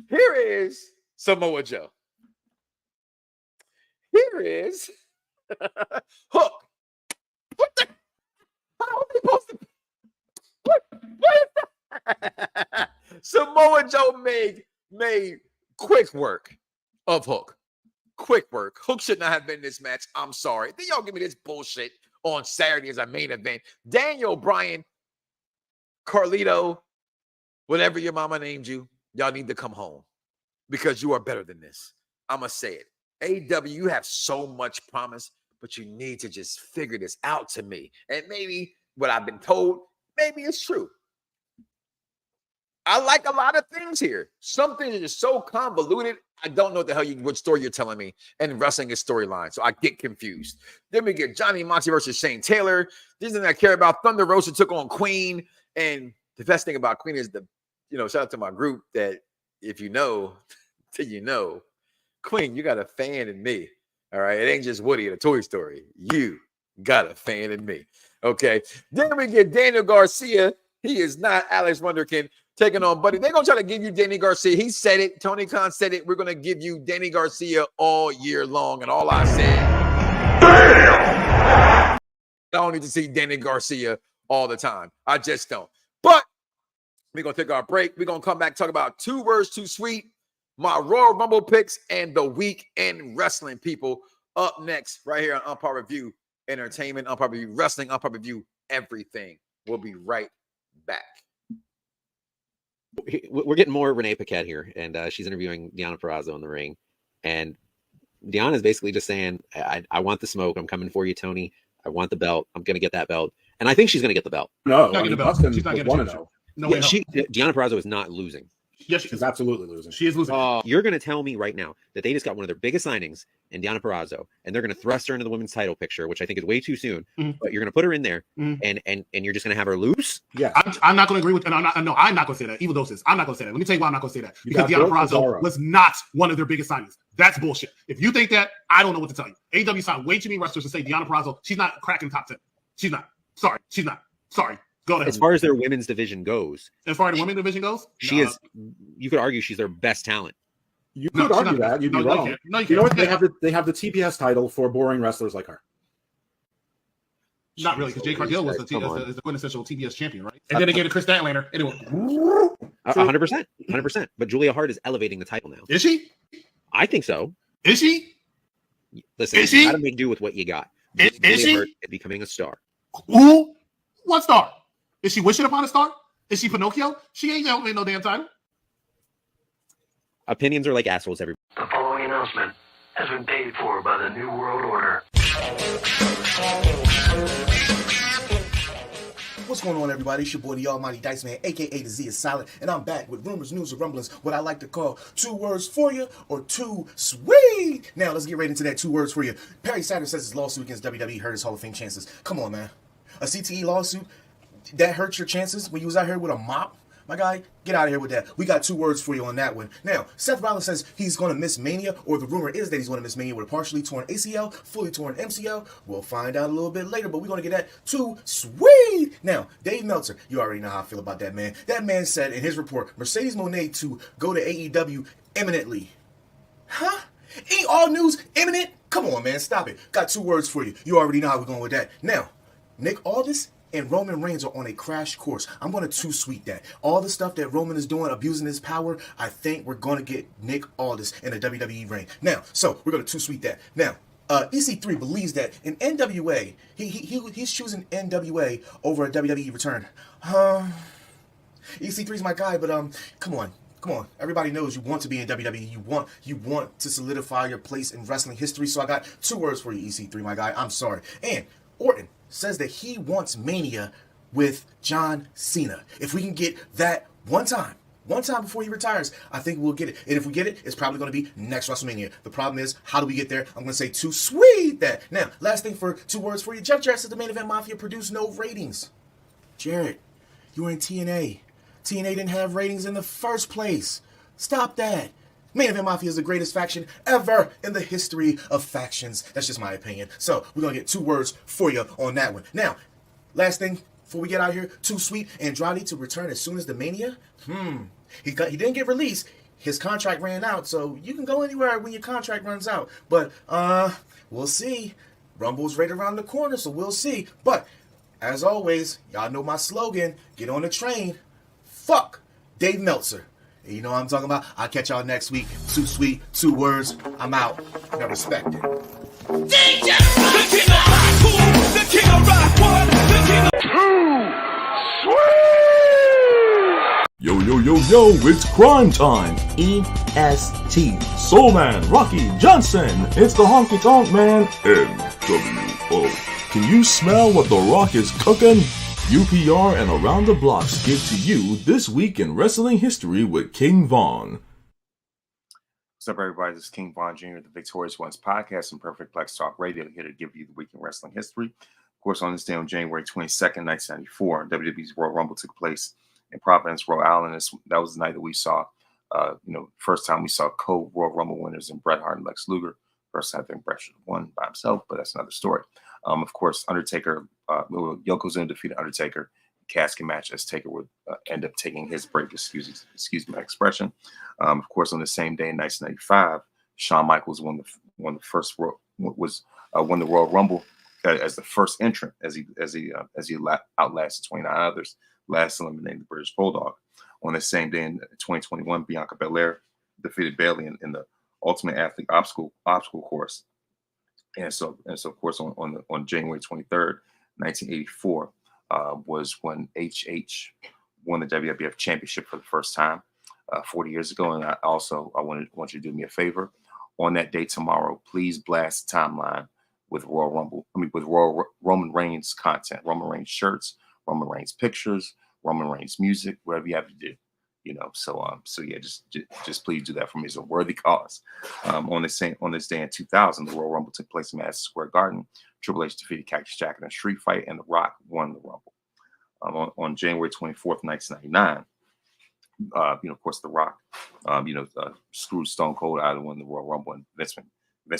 Here is Samoa Joe. Here is Hook. What the? How are they supposed to? What is that? Samoa Joe made quick work of Hook. Quick work. Hook should not have been in this match. I'm sorry. Then y'all give me this bullshit on Saturday as a main event. Daniel Bryan, Carlito, whatever your mama named you, y'all need to come home because you are better than this. I'm going to say it. AEW, you have so much promise, but you need to just figure this out to me. And maybe what I've been told, maybe it's true. I like a lot of things here. Something that is so convoluted, I don't know what the hell what story you're telling me. And wrestling is storyline, so I get confused. Then we get Johnny Monty versus Shane Taylor. This is I care about. Thunder Rosa took on Queen. And the best thing about Queen is shout out to my group that if you know, then you know. Queen, you got a fan in me. All right. It ain't just Woody at a Toy Story. You got a fan in me. Okay. Then we get Daniel Garcia. He is not Alex Wonderkin taking on Buddy. They're going to try to give you Danny Garcia. He said it. Tony Khan said it. We're going to give you Danny Garcia all year long. And all I said, I don't need to see Danny Garcia all the time. I just don't. But we're going to take our break. We're going to come back, talk about 2 Words Too Sweet, my Royal Rumble picks, and the week in wrestling, people. Up next, right here on Umpire Review Entertainment, Umpire Review Wrestling, Umpire Review Everything. We'll be right back. We're getting more Renee Paquette here, and she's interviewing Deonna Purrazzo in the ring. And Deonna is basically just saying, I want the smoke. I'm coming for you, Tony. I want the belt. I'm going to get that belt. And I think she's going to get the belt. No, she's not getting the belt. No way. Deonna Purrazzo is not losing. Yes, she's absolutely losing. She is losing. You're going to tell me right now that they just got one of their biggest signings in Deonna Purrazzo, and they're going to thrust her into the women's title picture, which I think is way too soon. Mm-hmm. But you're going to put her in there, and you're just going to have her lose? Yeah, I'm not going to agree with. And I'm not going to say that. Evil Doses. I'm not going to say that. Let me tell you why I'm not going to say that. Because Deonna Purrazzo was not one of their biggest signings. That's bullshit. If you think that, I don't know what to tell you. AEW signed way too many wrestlers to say Deonna Purrazzo. She's not cracking top 10. She's not. Sorry, she's not. Sorry. Go ahead. As far as their women's division goes, she is. You could argue she's their best talent. You could argue that. You'd be wrong. You know what? They have the TPS title for boring wrestlers like her. Not really, because Jay Cargill was the quintessential TBS champion, right? And then they gave it to Chris Statlander. Anyway, 100%. But Julia Hart is elevating the title now. Is she? I think so. Is she? Listen, you got to make do with what you got. Is she? Hart is becoming a star. Who? What star? Is she wishing upon a star? Is she Pinocchio? She ain't elevating no damn title. Opinions are like assholes, everybody. The following announcement has been paid for by the New World Order. What's going on, everybody? It's your boy, the Almighty Dice Man, a.k.a. the Z is Silent, and I'm back with rumors, news, and rumblings, what I like to call 2 words for you, or 2 sweet. Now, let's get right into that 2 words for you. Perry Saturn says his lawsuit against WWE hurt his Hall of Fame chances. Come on, man. A CTE lawsuit, that hurts your chances when you was out here with a mop? My guy, get out of here with that. We got 2 words for you on that one. Now, Seth Rollins says he's going to miss Mania, or the rumor is that he's going to miss Mania with a partially torn ACL, fully torn MCL. We'll find out a little bit later, but we're going to get that too sweet. Now, Dave Meltzer, you already know how I feel about that man. That man said in his report, Mercedes Moné to go to AEW imminently. Huh? Ain't all news imminent? Come on, man, stop it. Got 2 words for you. You already know how we're going with that. Now, Nick Aldis and Roman Reigns are on a crash course. I'm going to too sweet that. All the stuff that Roman is doing, abusing his power, I think we're going to get Nick Aldis in a WWE ring. Now, so we're going to too sweet that. Now, EC3 believes that in NWA, he's choosing NWA over a WWE return. EC3's my guy, but come on. Everybody knows you want to be in WWE. You want to solidify your place in wrestling history. So I got 2 words for you, EC3, my guy. I'm sorry. And Orton says that he wants Mania with John Cena. If we can get that one time before he retires, I think we'll get it. And if we get it, it's probably going to be next WrestleMania. The problem is, how do we get there? I'm going to say too sweet that. Now, last thing for 2 words for you. Jeff Jarrett says the Main Event Mafia produced no ratings. Jarrett, you were in TNA. TNA didn't have ratings in the first place. Stop that. Main Event Mafia is the greatest faction ever in the history of factions. That's just my opinion. So we're going to get 2 words for you on that one. Now, last thing before we get out of here. Too sweet. Andrade to return as soon as the Mania. He didn't get released. His contract ran out. So you can go anywhere when your contract runs out. But we'll see. Rumble's right around the corner, so we'll see. But as always, y'all know my slogan. Get on the train. Fuck Dave Meltzer. And you know what I'm talking about? I'll catch y'all next week. Too sweet, 2 words. I'm out. Now respect it. DJ! The king of rock, cool. The king of rock, one. The king of... Too sweet! Yo, it's crime time. EST. Soul Man, Rocky Johnson. It's the Honky Tonk Man. NWO. Can you smell what The Rock is cooking? UPR and Around the Blocks give to you This Week in Wrestling History with King Von. What's up, everybody? This is King Von Jr., the Victorious Ones podcast and Perfect Plex Talk Radio, here to give you the week in wrestling history. Of course, on this day on January 22nd, 1994, WWE's Royal Rumble took place in Providence, Rhode Island. That was the night that we saw, first time we saw co-Royal Rumble winners in Bret Hart and Lex Luger. First time I think Bret should have won by himself, but that's another story. Of course, Undertaker, Yokozuna defeated Undertaker. Casket match as Taker would end up taking his break. Excuse my expression. Of course, on the same day in 1995, Shawn Michaels won the Royal Rumble as the first entrant, as he outlasted 29 others, last eliminating the British Bulldog. On the same day in 2021, Bianca Belair defeated Bayley in the Ultimate Athlete obstacle course. And so of course, on January 23rd, 1984, was when HH won the WWF Championship for the first time 40 years ago. And I want you to do me a favor. On that day tomorrow, please blast the timeline with Roman Reigns content, Roman Reigns shirts, Roman Reigns pictures, Roman Reigns music, whatever you have to do. So yeah, just please do that for me. It's a worthy cause. On this day in 2000, the Royal Rumble took place in Madison Square Garden. Triple H defeated Cactus Jack in a street fight, and The Rock won the Rumble. On January 24th, 1999, of course, The Rock, screwed Stone Cold out of winning the Royal Rumble, and Vince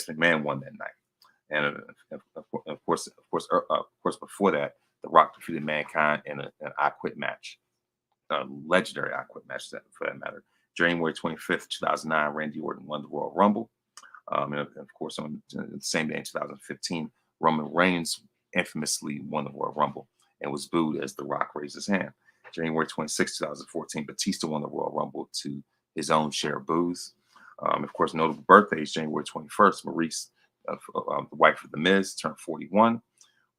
McMahon won that night. And of course, before that, The Rock defeated Mankind in an I Quit match. Legendary I Quit match for that matter. January 25th, 2009, Randy Orton won the Royal Rumble. And of course, on the same day in 2015, Roman Reigns infamously won the Royal Rumble and was booed as The Rock raised his hand. January 26, 2014, Batista won the Royal Rumble to his own share of boos. Of course, notable birthdays, January 21st, Maurice, the wife of The Miz, turned 41.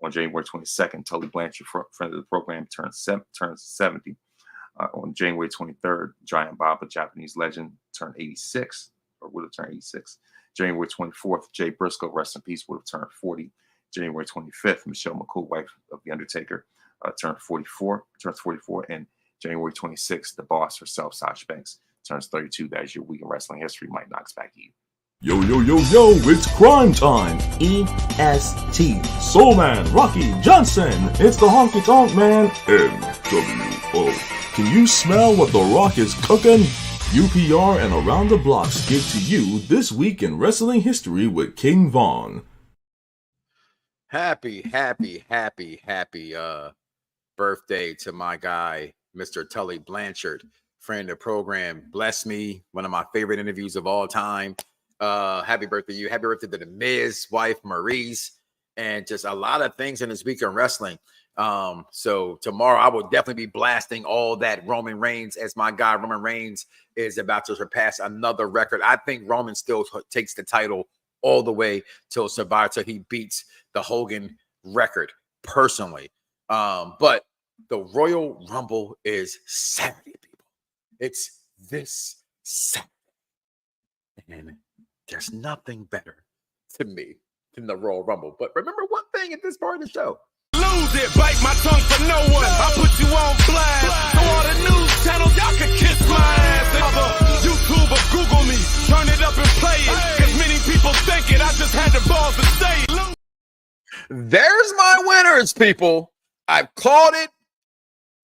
On January 22nd, Tully Blanchard, friend of the program, turns 70. On January 23rd, Giant Bob, a Japanese legend, turned 86, or would have turned 86. January 24th, Jay Briscoe, rest in peace, would have turned 40. January 25th, Michelle McCool, wife of The Undertaker, turns 44. And January 26th, the boss herself, Sasha Banks, turns 32. That is your week in wrestling history. Mike Knoxxx, back to you. Yo, it's crime time. EST. Soul Man, Rocky Johnson. It's the Honky Tonk Man. NWO. Can you smell what The Rock is cooking? UPR and Around the Blocks give to you This Week in Wrestling History with King Von. Happy birthday to my guy, Mr. Tully Blanchard, friend of the program. Bless me, one of my favorite interviews of all time. Happy birthday to you. Happy birthday to the Miz, wife Maurice, and just a lot of things in this week in wrestling. So tomorrow I will definitely be blasting all that Roman Reigns, as my guy Roman Reigns is about to surpass another record. I think Roman still takes the title all the way till Survivor, till he beats the Hogan record personally. But the Royal Rumble is Saturday, people. It's this Saturday. And there's nothing better to me than the Royal Rumble. But remember one thing at this part of the show. Lose it, bite my tongue for no one. I put you on blast. So all the news channels, y'all can kiss my ass. Other YouTube or Google me, turn it up and play it. Cause many people think it, I just had the balls to say it. There's my winners, people. I've called it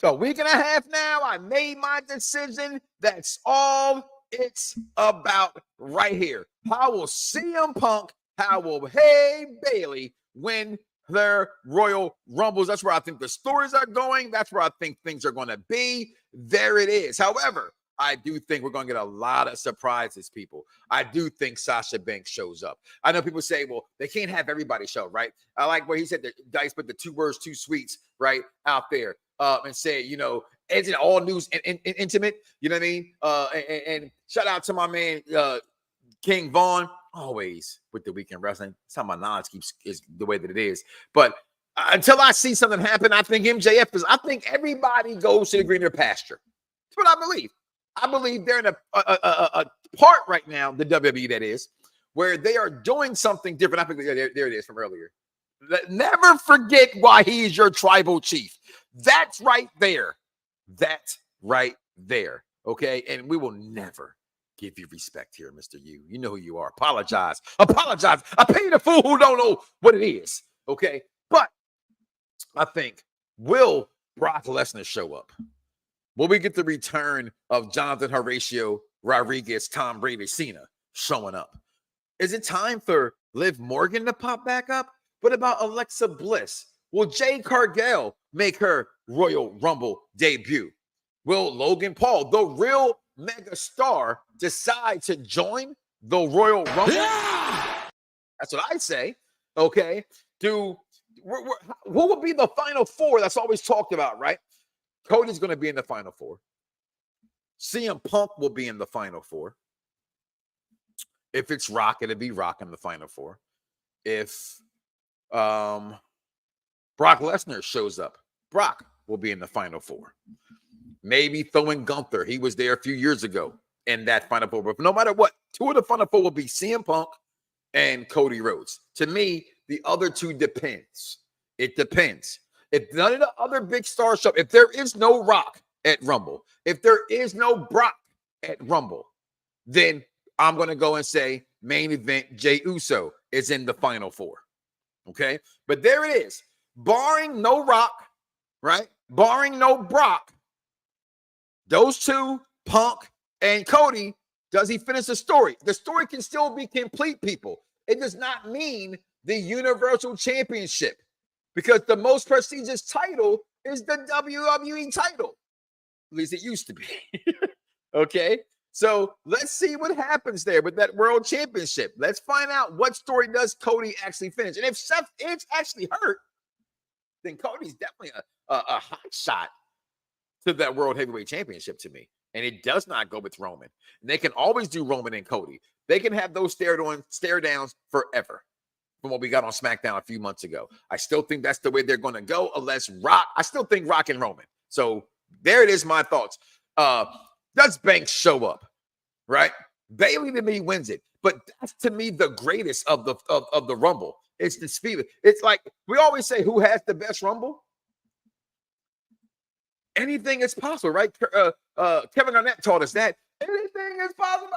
a week and a half now. I made my decision. That's all it's about right here. How will CM Punk, how will Bailey win their Royal Rumbles? That's where I think the stories are going. That's where I think things are going to be. There it is. However, I do think we're going to get a lot of surprises, people. I do think Sasha Banks shows up. I know people say, well, they can't have everybody show, right? I like what he said, that Dice put the 2 words, 2 sweets, right, out there and say, you know, isn't it all news and intimate? You know what I mean? And shout out to my man, King Vaughn, always with the weekend wrestling. That's how my knowledge is the way that it is. But until I see something happen, I think MJF is, I think everybody goes to the greener pasture. That's what I believe. I believe they're in a part right now, the WWE that is, where they are doing something different. I think there it is from earlier. Never forget why he is your tribal chief. That's right there. That's right there. Okay. And we will never give you respect here, Mr. You. You know who you are. Apologize. Apologize. I pay the fool who don't know what it is. Okay. But I think, will Brock Lesnar show up? Will we get the return of Jonathan Horatio Rodriguez, Tom Brady, Cena showing up? Is it time for Liv Morgan to pop back up? What about Alexa Bliss? Will Jade Cargill make her Royal Rumble debut? Will Logan Paul, the real mega star, decide to join the Royal Rumble? Yeah! That's what I say. Okay. Who will be the final 4? That's always talked about, right? Cody's going to be in the final 4. CM Punk will be in the final 4. If it's Rock, it'll be Rock in the final 4. If Brock Lesnar shows up, Brock will be in the final 4. Maybe throwing Gunther. He was there a few years ago in that final 4. But no matter what, 2 of the final 4 will be CM Punk and Cody Rhodes. To me, the other 2 depends. It depends. If none of the other big stars show up, if there is no Rock at Rumble, if there is no Brock at Rumble, then I'm going to go and say main event Jey Uso is in the final 4. Okay? But there it is. Barring no Rock, right? Barring no Brock, those 2, Punk and Cody, does he finish the story? The story can still be complete, people. It does not mean the Universal Championship, because the most prestigious title is the WWE title. At least it used to be. Okay? So let's see what happens there with that World Championship. Let's find out what story does Cody actually finish. And if Seth is actually hurt, then Cody's definitely a hot shot to that World Heavyweight Championship to me. And it does not go with Roman. And they can always do Roman and Cody. They can have those stare downs forever. From what we got on Smackdown a few months ago. I still think that's the way they're going to go, unless Rock. I still think Rock and Roman. So there it is, my thoughts. Does Banks show up? Right? Bailey to me wins it. But that's to me the greatest of the Rumble. It's the speed. It's like we always say, who has the best Rumble? Anything is possible, right? Kevin Garnett taught us that. Anything is possible.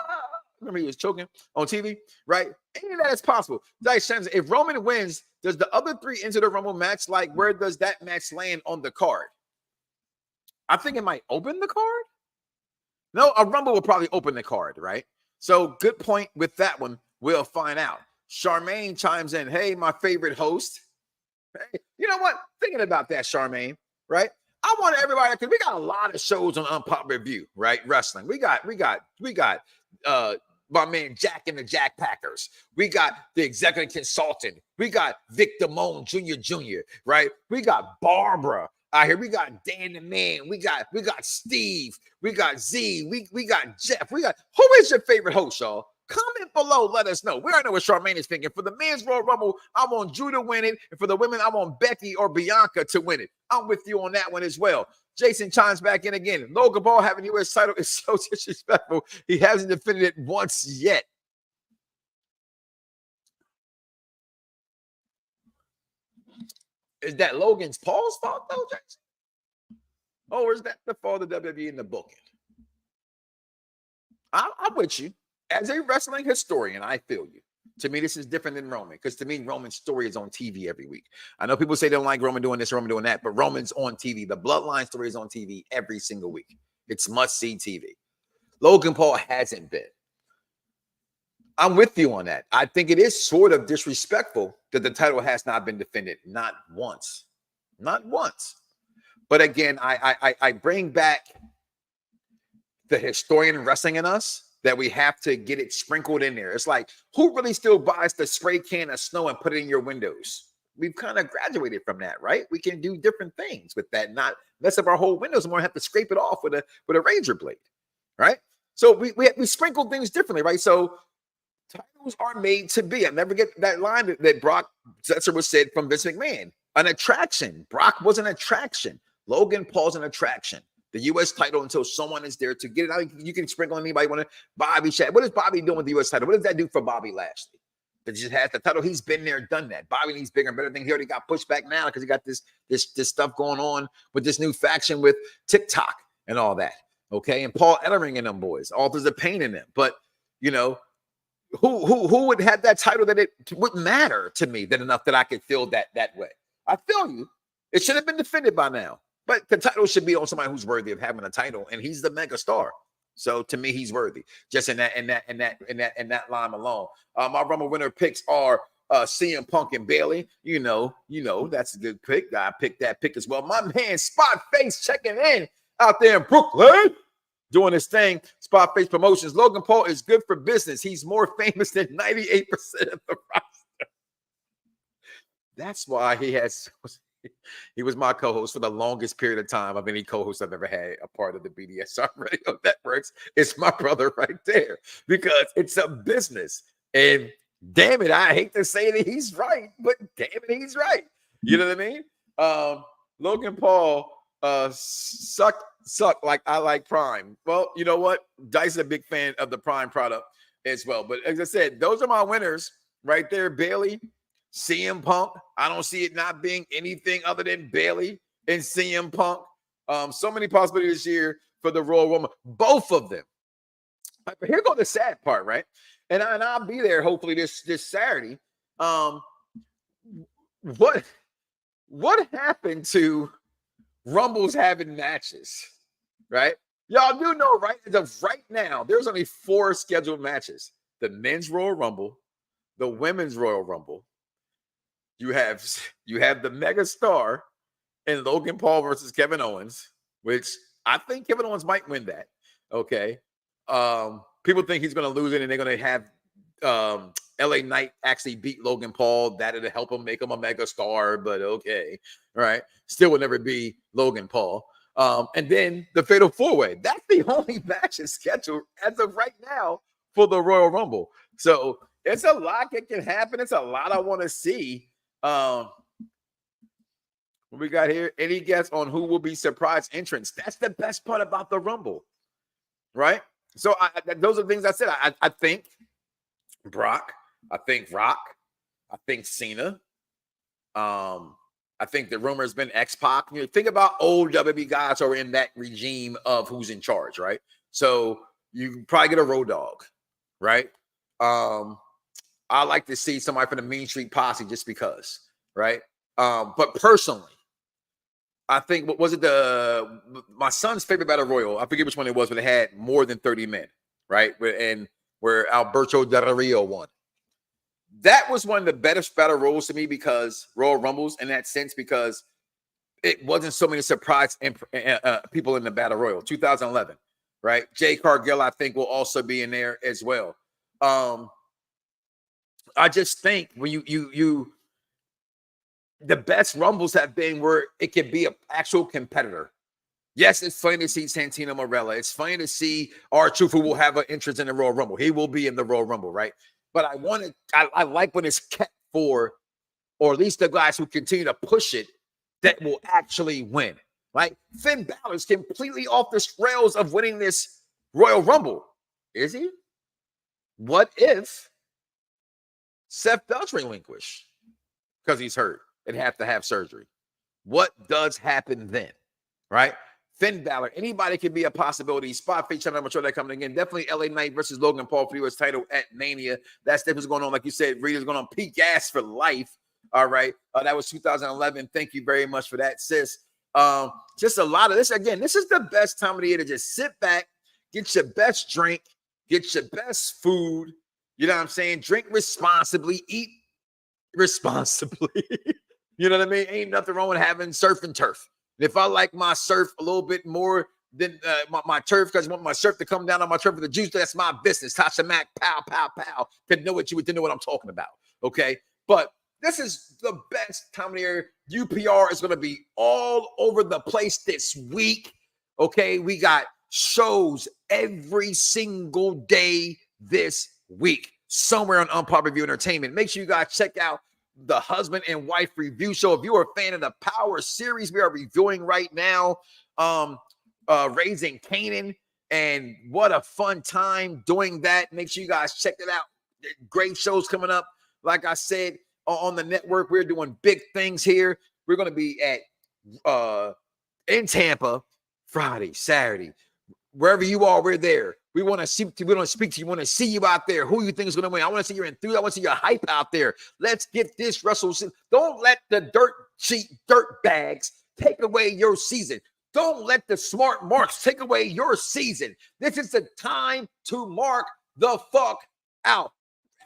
Remember, he was choking on TV, right? Any of that is possible. Dice Shannon, if Roman wins, does the other 3 enter the Rumble match? Like, where does that match land on the card? I think it might open the card. No, a Rumble will probably open the card, right? So good point with that one. We'll find out. Charmaine chimes in. Hey, my favorite host. Hey, you know what? Thinking about that, Charmaine, right? I want everybody, because we got a lot of shows on Unpopular Review, right? Wrestling. We got my man Jack and the Jack Packers. We got the executive consultant. We got Vic Damone Jr., right? We got Barbara out here. We got Dan the Man. We got Steve. We got Z. We got Jeff. Who is your favorite host, y'all? Comment below. Let us know. We already know what Charmaine is thinking. For the men's Royal Rumble, I want Drew to win it. And for the women, I want Becky or Bianca to win it. I'm with you on that one as well. Jason chimes back in again. Logan Paul having the U.S. title is so disrespectful. He hasn't defended it once yet. Is that Logan's Paul's fault, though, Jason? Or is that the fault of WWE in the booking? I'm with you. As a wrestling historian, I feel you. To me, this is different than Roman, because to me, Roman's story is on TV every week. I know people say they don't like Roman doing this, Roman doing that, but Roman's on TV. The Bloodline story is on TV every single week. It's must-see TV. Logan Paul hasn't been. I'm with you on that. I think it is sort of disrespectful that the title has not been defended. Not once. Not once. But again, I bring back the historian wrestling in us, that we have to get it sprinkled in there. It's like, who really still buys the spray can of snow and put it in your windows? We've kind of graduated from that, right? We can do different things with that, not mess up our whole windows and more have to scrape it off with a razor blade, right? So we sprinkle things differently, right? So titles are made to be. I never get that line that Brock Setzer was said from Vince McMahon. An attraction. Brock was an attraction. Logan Paul's an attraction. The U.S. title until someone is there to get it out. You can sprinkle on anybody. Bobby Shad. What is Bobby doing with the U.S. title? What does that do for Bobby Lashley? That just has the title. He's been there, done that. Bobby needs bigger and better things. He already got pushed back now because he got this stuff going on with this new faction with TikTok and all that. Okay, and Paul Ellering and them boys. Authors of Pain in them. But you know, who would have that title that it wouldn't matter to me that enough that I could feel that way? I feel you. It should have been defended by now. But the title should be on somebody who's worthy of having a title, and he's the mega star. So to me, he's worthy. Just in that line alone. My Rumble winner picks are CM Punk and Bayley. You know, that's a good pick. I picked that pick as well. My man Spot Face checking in out there in Brooklyn, doing his thing. Spot Face Promotions. Logan Paul is good for business. He's more famous than 98% of the roster. That's why he was my co-host for the longest period of time of any co-host I've ever had a part of the BDSR radio networks. It's my brother right there, because it's a business. And damn it, I hate to say that he's right, but damn it, he's right. You know what I mean? Logan Paul suck like I like Prime. Well, you know what? Dice is a big fan of the Prime product as well. But as I said, those are my winners right there. Bayley, CM Punk. I don't see it not being anything other than Bayley and CM Punk. So many possibilities this year for the Royal Rumble. Both of them. But here go the sad part, right? And I'll be there hopefully this Saturday. What happened to Rumbles having matches, right? Y'all do know, right? As of right now, there's only 4 scheduled matches. The men's Royal Rumble, the women's Royal Rumble. You have the mega star in Logan Paul versus Kevin Owens, which I think Kevin Owens might win that. Okay. People think he's going to lose it, and they're going to have LA Knight actually beat Logan Paul. That'll help him make him a mega star, but okay. Right. Still would never be Logan Paul. And then the Fatal 4-Way. That's the only match scheduled as of right now for the Royal Rumble. So it's a lot that can happen. It's a lot I want to see. What we got here? Any guess on who will be surprise entrants? That's the best part about the Rumble, right? So those are things I said. I think Brock. I think Rock. I think Cena. I think the rumor has been X-Pac. You know, think about old WWE guys who are in that regime of who's in charge, right? So you probably get a Road Dogg, right? I like to see somebody from the Mean Street Posse just because, right? But personally, I think, what was it, my son's favorite battle royal? I forget which one it was, but it had more than 30 men, right? And where Alberto Del Rio won. That was one of the best battle royals to me, because Royal Rumbles in that sense, because it wasn't so many surprise people in the battle royal. 2011, right? Jay Cargill, I think, will also be in there as well. I just think when you the best Rumbles have been where it can be an actual competitor. Yes, it's funny to see Santino Marella. It's funny to see R-Truth, who will have an interest in the Royal Rumble. He will be in the Royal Rumble, right? But I like when it's kept for, or at least the guys who continue to push it, that will actually win. Like Finn Balor's completely off the rails of winning this Royal Rumble. Is he? What if Seth does relinquish because he's hurt and have to have surgery? What does happen then, right? Finn Balor, anybody can be a possibility. Spot feature, I'm sure that coming again. Definitely LA Knight versus Logan Paul for the U.S. title at Mania. That's what's going on. Like you said, Rita's going on peak gas for life. All right. That was 2011. Thank you very much for that, sis. Just a lot of this. Again, this is the best time of the year to just sit back, get your best drink, get your best food. You know what I'm saying? Drink responsibly, eat responsibly. You know what I mean? Ain't nothing wrong with having surf and turf. If I like my surf a little bit more than my turf, because I want my surf to come down on my turf with the juice, that's my business. Tasha Mack, pow, pow, pow. To know what I'm talking about. Okay. But this is the best time of the year. UPR is going to be all over the place this week. Okay. We got shows every single day this week, somewhere on Unpopular Review Entertainment. Make sure you guys check out the husband and wife review show. If you are a fan of the Power series we are reviewing right now, Raising Canaan, and what a fun time doing that. Make sure you guys check it out. Great shows coming up. Like I said, on the network, we're doing big things here. We're going to be at in Tampa Friday, Saturday, wherever you are, we're there. We want to speak to you. We want to see you out there. Who you think is going to win? I want to see your enthusiasm. I want to see your hype out there. Let's get this Russell. Don't let the dirt bags take away your season. Don't let the smart marks take away your season. This is the time to mark the fuck out.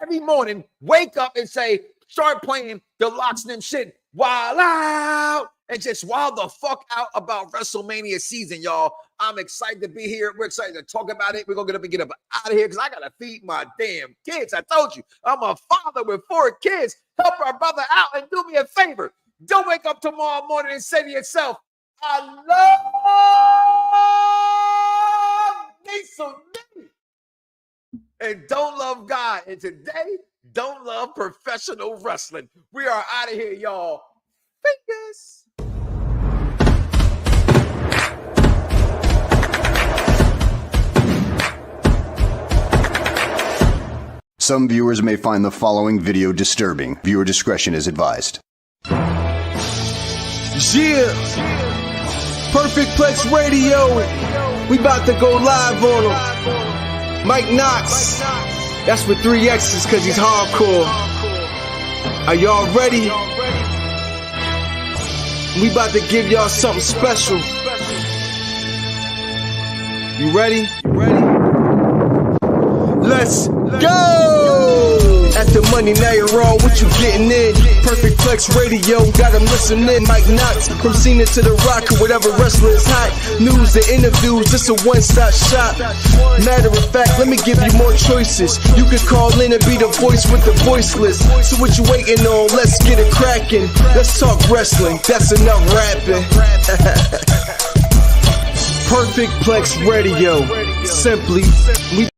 Every morning, wake up and start playing the locks and them shit. Wild out. And just wild the fuck out about WrestleMania season, y'all. I'm excited to be here. We're excited to talk about it. We're going to get up out of here because I got to feed my damn kids. I told you, I'm a father with 4 kids. Help our brother out and do me a favor. Don't wake up tomorrow morning and say to yourself, I love me some me. And don't love God. And today, don't love professional wrestling. We are out of here, y'all. Fingers. Some viewers may find the following video disturbing. Viewer discretion is advised. Yeah. Perfect Plex Radio. We about to go live on him. Mike Knoxxx. That's with 3 X's because he's hardcore. Are y'all ready? We about to give y'all something special. You ready? Let's go! At the money, now you're wrong. What you getting in? Perfect Plex Radio, got them listening. Mike Knoxxx, from Cena to The Rock, or whatever wrestler is hot. News and interviews, this a one-stop shop. Matter of fact, let me give you more choices. You could call in and be the voice with the voiceless. So what you waiting on? Let's get it cracking. Let's talk wrestling, that's enough rapping. Perfect Plex Radio, simply we